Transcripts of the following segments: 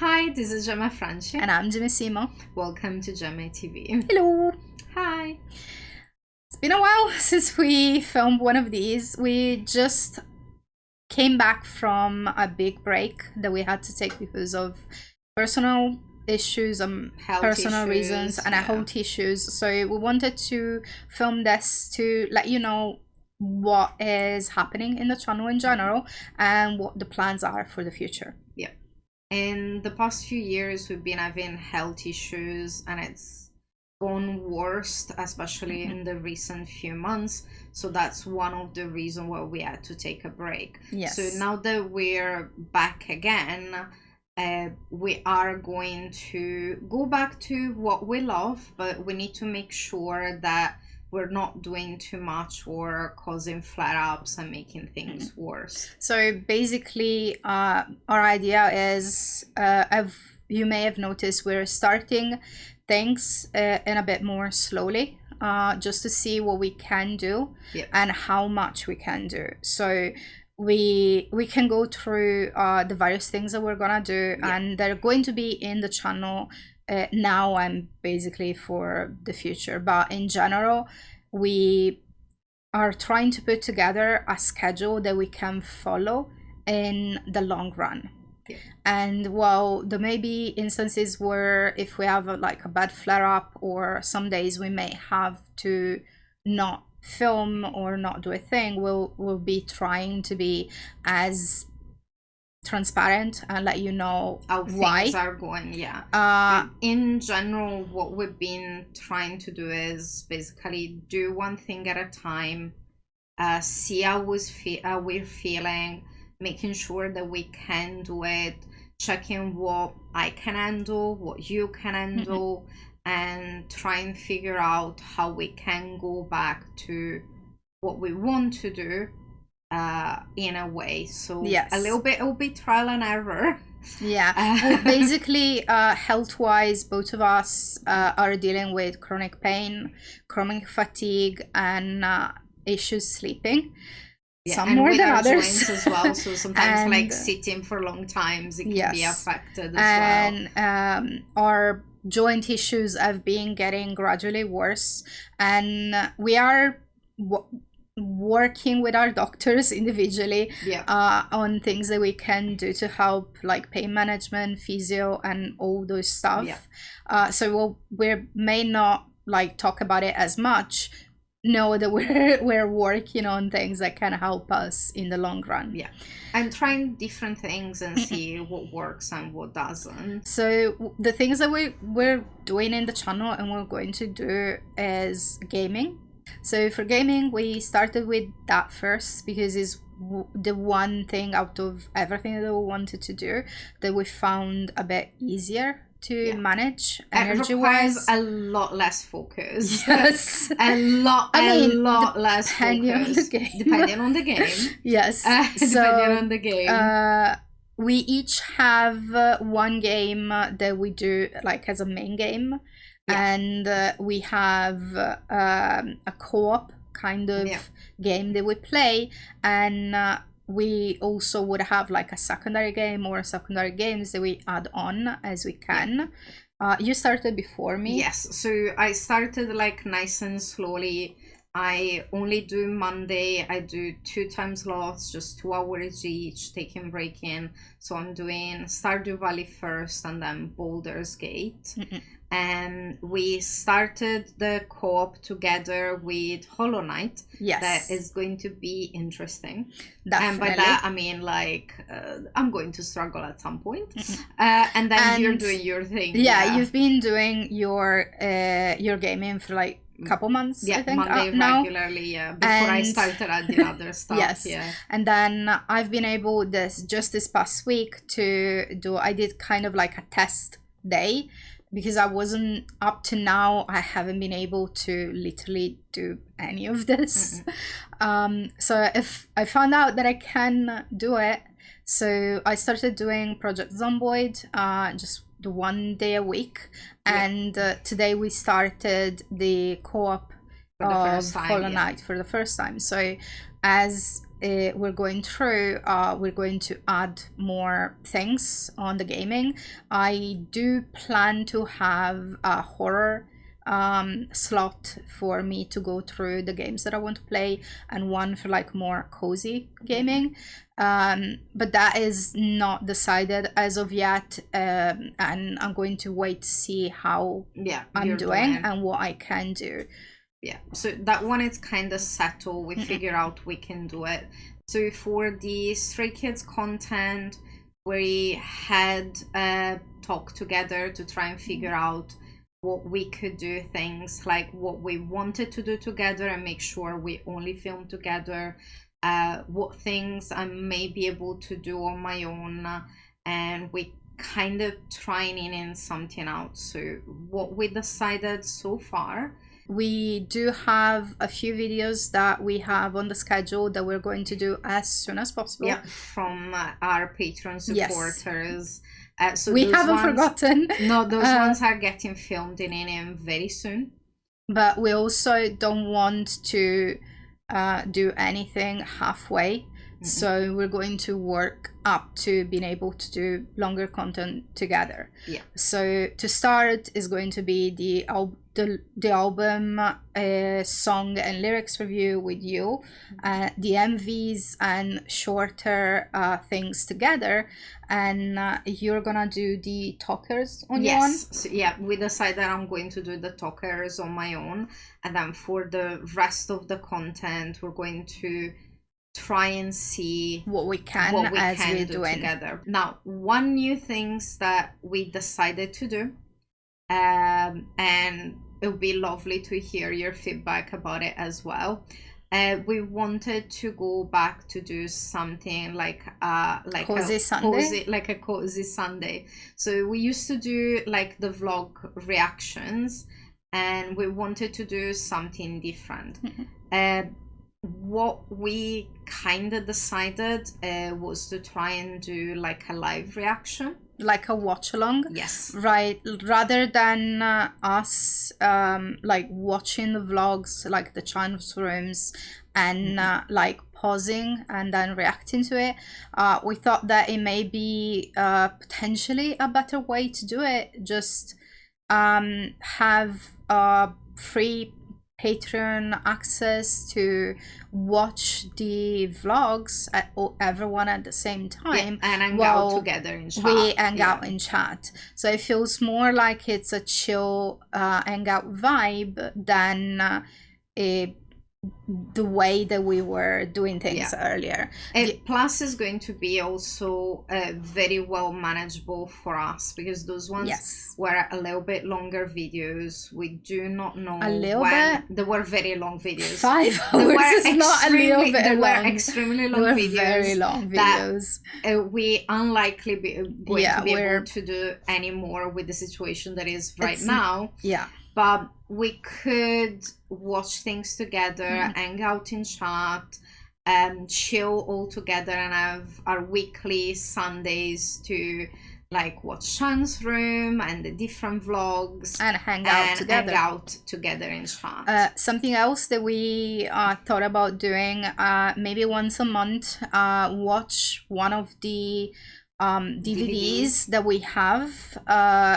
Hi, this is Gemma Franci. And I'm Jimmy Simo. Welcome to Gemma TV. Hello. Hi. It's been a while since we filmed one of these. We just came back from a big break that we had to take because of personal issues and personal reasons and health issues. So we wanted to film this to let you know what is happening in the channel in general and what the plans are for the future. Yeah. In the past few years, we've been having health issues and it's gone worse, especially in the recent few months. So that's one of the reasons why we had to take a break. Yes. So now that we're back again, we are going to go back to what we love, but we need to make sure that we're not doing too much or causing flare-ups and making things worse. So basically, our idea is, you may have noticed, we're starting things in a bit more slowly, just to see what we can do and how much we can do. So we can go through the various things that we're gonna do, and they're going to be in the channel now and basically for the future. But in general, we are trying to put together a schedule that we can follow in the long run. And while there may be instances where if we have like a bad flare-up or some days we may have to not film or not do a thing, we'll be trying to be as transparent and let you know how why things are going. In general, what we've been trying to do is basically do one thing at a time, see how we're feeling, making sure that we can do it, checking what I can handle, what you can handle, and try and figure out how we can go back to what we want to do in a way. So a little bit, it'll be trial and error. Well, basically, health-wise, both of us are dealing with chronic pain, chronic fatigue, and issues sleeping. Some more than others as well. So sometimes and, like sitting for long times, it can be affected as well. And our joint issues have been getting gradually worse, and we are working with our doctors individually on things that we can do to help, like pain management, physio, and all those stuff. So we may not like talk about it as much. Know that we're working on things that can help us in the long run. And trying different things and see what works and what doesn't. So the things that we're doing in the channel and we're going to do is gaming. So for gaming, we started with that first because it's the one thing out of everything that we wanted to do that we found a bit easier to manage energy-wise. It requires a lot less focus. Yes. a lot less focus. Depending on the game. Yes. Depending on the game. We each have one game that we do like as a main game. And we have a co-op kind of game that we play, and we also would have like a secondary game or secondary games that we add on as we can. You started before me. Yes, so I started like nice and slowly. I only do Monday. I do 2 time slots, just 2 hours each, taking break in. So I'm doing Stardew Valley first and then Baldur's Gate. And we started the co-op together with Hollow Knight. That is going to be interesting. Definitely. And by that I mean like I'm going to struggle at some point. And then you're doing your thing. You've been doing your gaming for like couple months, I think, Monday regularly, before I started adding other stuff. And then I've been able just this past week to do, I did kind of like a test day because I wasn't, up to now I haven't been able to literally do any of this. So if I found out that I can do it, so I started doing Project Zomboid, just the 1 day a week, and today we started the co-op of Hollow Knight for the first time. So as we're going through, we're going to add more things on the gaming. I do plan to have a horror slot for me to go through the games that I want to play, and one for like more cozy gaming. But that is not decided as of yet, and I'm going to wait to see how I'm doing and what I can do. Yeah, so that one is kind of settled. We figure out we can do it. So for the Stray Kids content, we had a talk together to try and figure out what we could do, things like what we wanted to do together and make sure we only film together, what things I may be able to do on my own, and we kind of trying in something out. So what we decided so far, we do have a few videos that we have on the schedule that we're going to do as soon as possible. Yeah, from our Patreon supporters. Yes. So we haven't forgotten. No, those ones are getting filmed in very soon. But we also don't want to do anything halfway. So we're going to work up to being able to do longer content together. Yeah. So to start is going to be the album song and lyrics review with you, the MVs and shorter things together, and you're gonna do the talkers on your own. So, yeah, we decided I'm going to do the talkers on my own, and then for the rest of the content we're going to try and see what we can do together. Now, one new things that we decided to do, and it would be lovely to hear your feedback about it as well. We wanted to go back to do something like Cozy a cozy Sunday. So we used to do like the vlog reactions, and we wanted to do something different. What we kind of decided was to try and do like a live reaction, like a watch along. Yes, right, rather than us like watching the vlogs, like the channels rooms, and like pausing and then reacting to it. We thought that it may be potentially a better way to do it. Just have free Patreon access to watch the vlogs at everyone at the same time, and hang out together in chat. We hang out in chat, so it feels more like it's a chill hangout vibe than the way that we were doing things earlier. Plus is going to be also very well manageable for us, because those ones were a little bit longer videos. We do not know they were very long videos. 5 hours is not a little bit they long. Were extremely long videos. Very long videos. We unlikely going to be able to do anymore with the situation that is right now. Yeah. But we could watch things together, hang out in chat, chill all together, and have our weekly Sundays to like watch Sean's room and the different vlogs and hang out together in chat. Something else that we thought about doing, maybe once a month, watch one of the DVDs that we have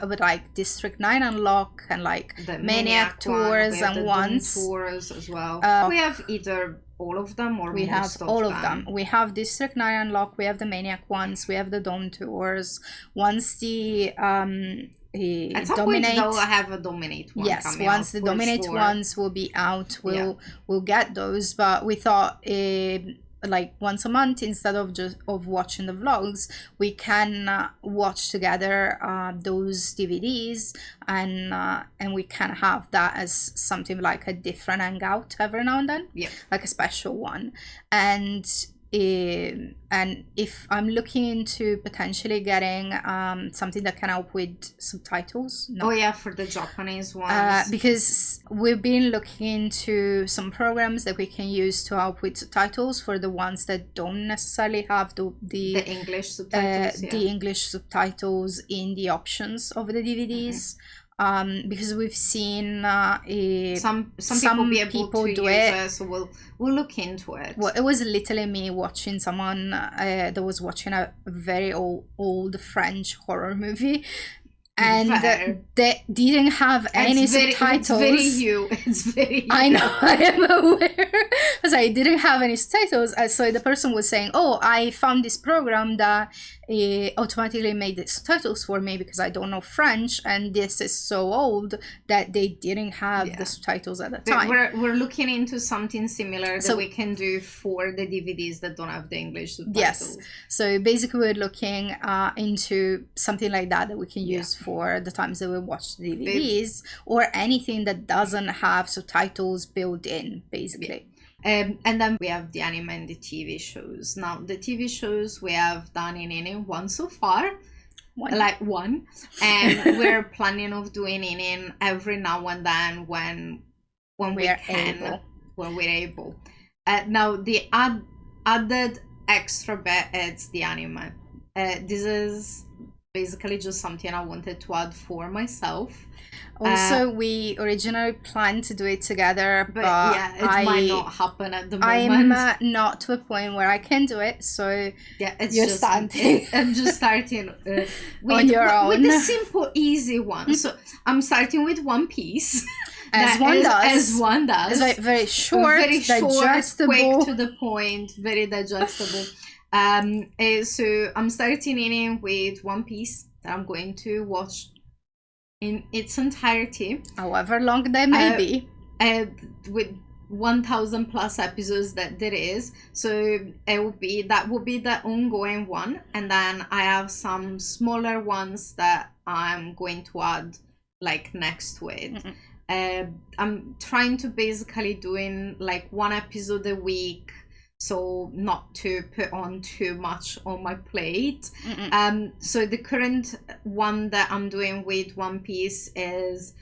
with like District 9 Unlock and like the Maniac Tours and ones tours as well. We have either all of them or we have all of them. We have District 9 Unlock, we have the Maniac ones, we have the Dome tours. Once the at some point though, I have a Dominate one. Yes, once the Dominate ones will be out, we'll get those. But we thought like once a month, instead of just watching the vlogs, we can watch together those DVDs, and we can have that as something like a different hangout every now and then, like a special one. And if I'm looking into potentially getting something that can help with subtitles. For the Japanese ones, because we've been looking into some programs that we can use to help with subtitles for the ones that don't necessarily have the English subtitles, the English subtitles in the options of the DVDs. because we've seen some people be able to use it, so we'll look into it. Well, it was literally me watching someone that was watching a very old French horror movie, and they didn't have any subtitles. It's very you. I know, I am aware. Because I didn't have any subtitles. So the person was saying, oh, I found this program that automatically made the subtitles for me because I don't know French, and this is so old that they didn't have the subtitles at the time. We're looking into something similar that we can do for the DVDs that don't have the English subtitles. Yes. So basically we're looking into something like that we can use for the times that we watch the DVDs or anything that doesn't have subtitles built in, basically. And then we have the anime and the TV shows. Now, the TV shows we have done in one so far. One. And we're planning of doing in every now and then when we can, when we're able. Now, the added extra bit is the anime. This is basically just something I wanted to add for myself. Also, we originally planned to do it together, but it might not happen at the moment. I'm not to a point where I can do it, so you're starting. I'm just starting on your own with the simple, easy one. So I'm starting with One Piece, as one does. It's very short, digestible, quick to the point, very digestible. So I'm starting in with One Piece that I'm going to watch in its entirety, however long they may be, with 1,000 plus episodes that there is. So that will be the ongoing one, and then I have some smaller ones that I'm going to add like next to it. I'm trying to basically doing like one episode a week, so not to put on too much on my plate. So the current one that I'm doing with One Piece is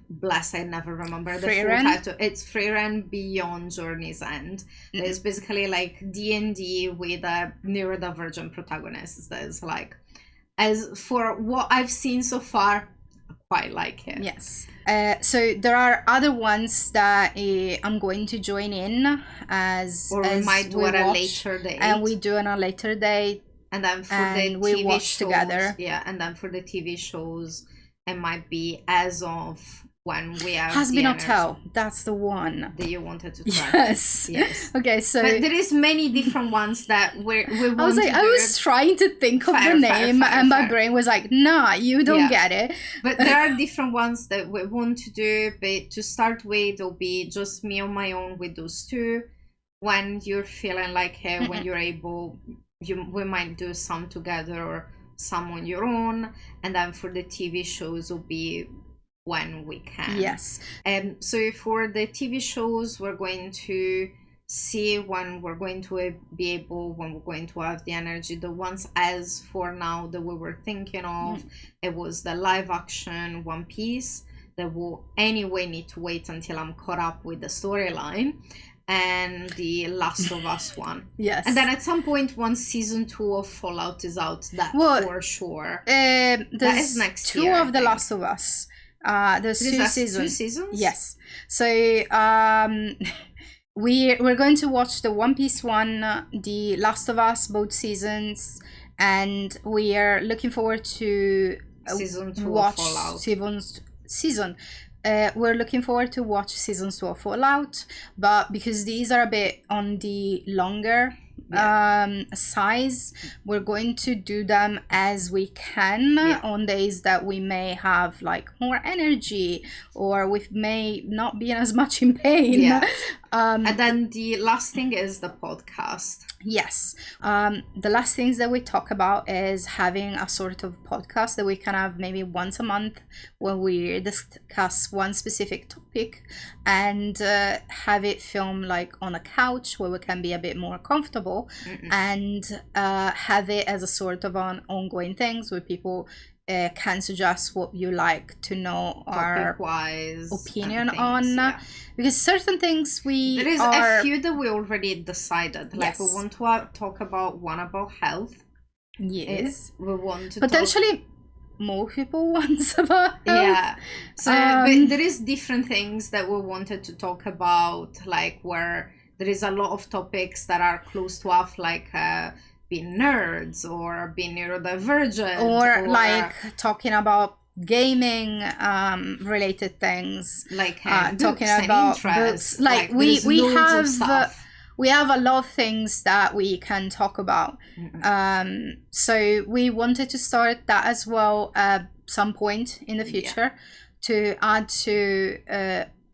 bless, I never remember the full title. It's Frieren Beyond Journey's End. It's basically like D&D with a neurodivergent protagonist. That is like, as for what I've seen so far, I quite like it. Yes. So there are other ones that I'm going to join in we might do at a later date. And we do on a later date. And then for the TV watch shows, together. Yeah, and then for the TV shows, it might be as of when we have Hasbin Hotel. That's the one that you wanted to try. Yes. Okay, so but there is many different ones that we want. I was trying to think of the name, and my brain was like, "Nah, you don't get it." But there are different ones that we want to do. But to start with, it'll be just me on my own with those two. When you're feeling like, hey, when you're able, we might do some together or some on your own. And then for the TV shows, will be when we can. Yes. So for the TV shows, we're going to see when we're going to be able, when we're going to have the energy. The ones as for now that we were thinking of, it was the live action One Piece that will anyway need to wait until I'm caught up with the storyline, and the Last of Us one. Yes. And then at some point, once season 2 of Fallout is out, for sure. That is next year. 2 of The Last of Us. There's 2 seasons. 2 seasons? Yes. So we're going to watch the One Piece one, The Last of Us, both seasons, and we are looking forward to season 2 of Fallout. Season. We're looking forward to watch season 2 of Fallout, but because these are a bit on the longer size, we're going to do them as we can on days that we may have like more energy, or we may not be as much in pain. And then the last thing is the podcast. Yes. The last things that we talk about is having a sort of podcast that we can have maybe once a month where we discuss one specific topic, and have it filmed like on a couch where we can be a bit more comfortable, and have it as a sort of an ongoing things where people can suggest what you like to know our opinion on, because certain things there is a few that we already decided, like we want to talk about one about health. Yes. We want to potentially more people wants about. Yeah. So but there is different things that we wanted to talk about, like where there is a lot of topics that are close to us, like being nerds or being neurodivergent, or like talking about gaming related things, like talking about books. Like we have a lot of things that we can talk about. So we wanted to start that as well at some point in the future, to add to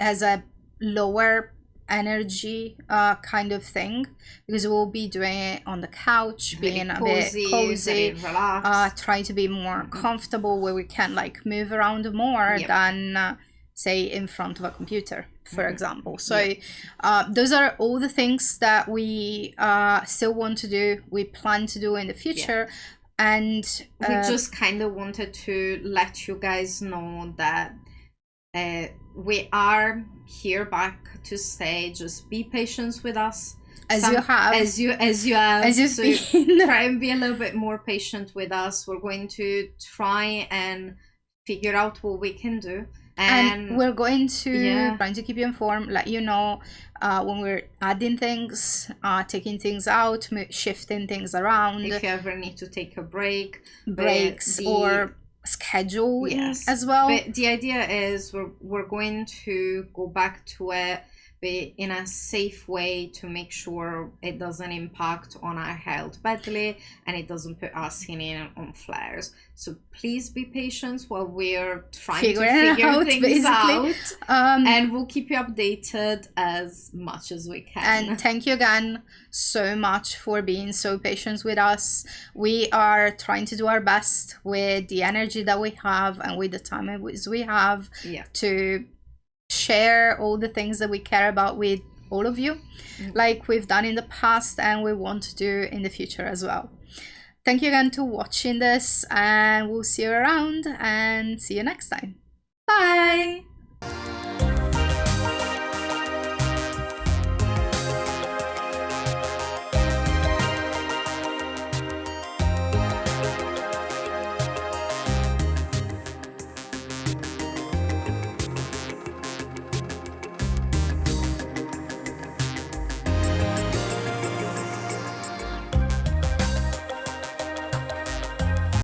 as a lower energy kind of thing, because we'll be doing it on the couch, being a bit cozy, trying to be more comfortable, where we can like move around more than say in front of a computer, for example. So those are all the things that we still want to do, we plan to do in the future. And we just kind of wanted to let you guys know that we are here back to stay. Just be patient with us, as you've so been. Try and be a little bit more patient with us. We're going to try and figure out what we can do, and we're going to trying to keep you informed, let you know when we're adding things, taking things out, shifting things around. If you ever need to take a breaks or schedule as well. But the idea is we're going to go back to it, but in a safe way, to make sure it doesn't impact on our health badly and it doesn't put us in on flares. So please be patient while we're trying to figure things out. And we'll keep you updated as much as we can. And thank you again so much for being so patient with us. We are trying to do our best with the energy that we have and with the time we have to share all the things that we care about with all of you, like we've done in the past and we want to do in the future as well. Thank you again for watching this, and we'll see you around and see you next time. Bye.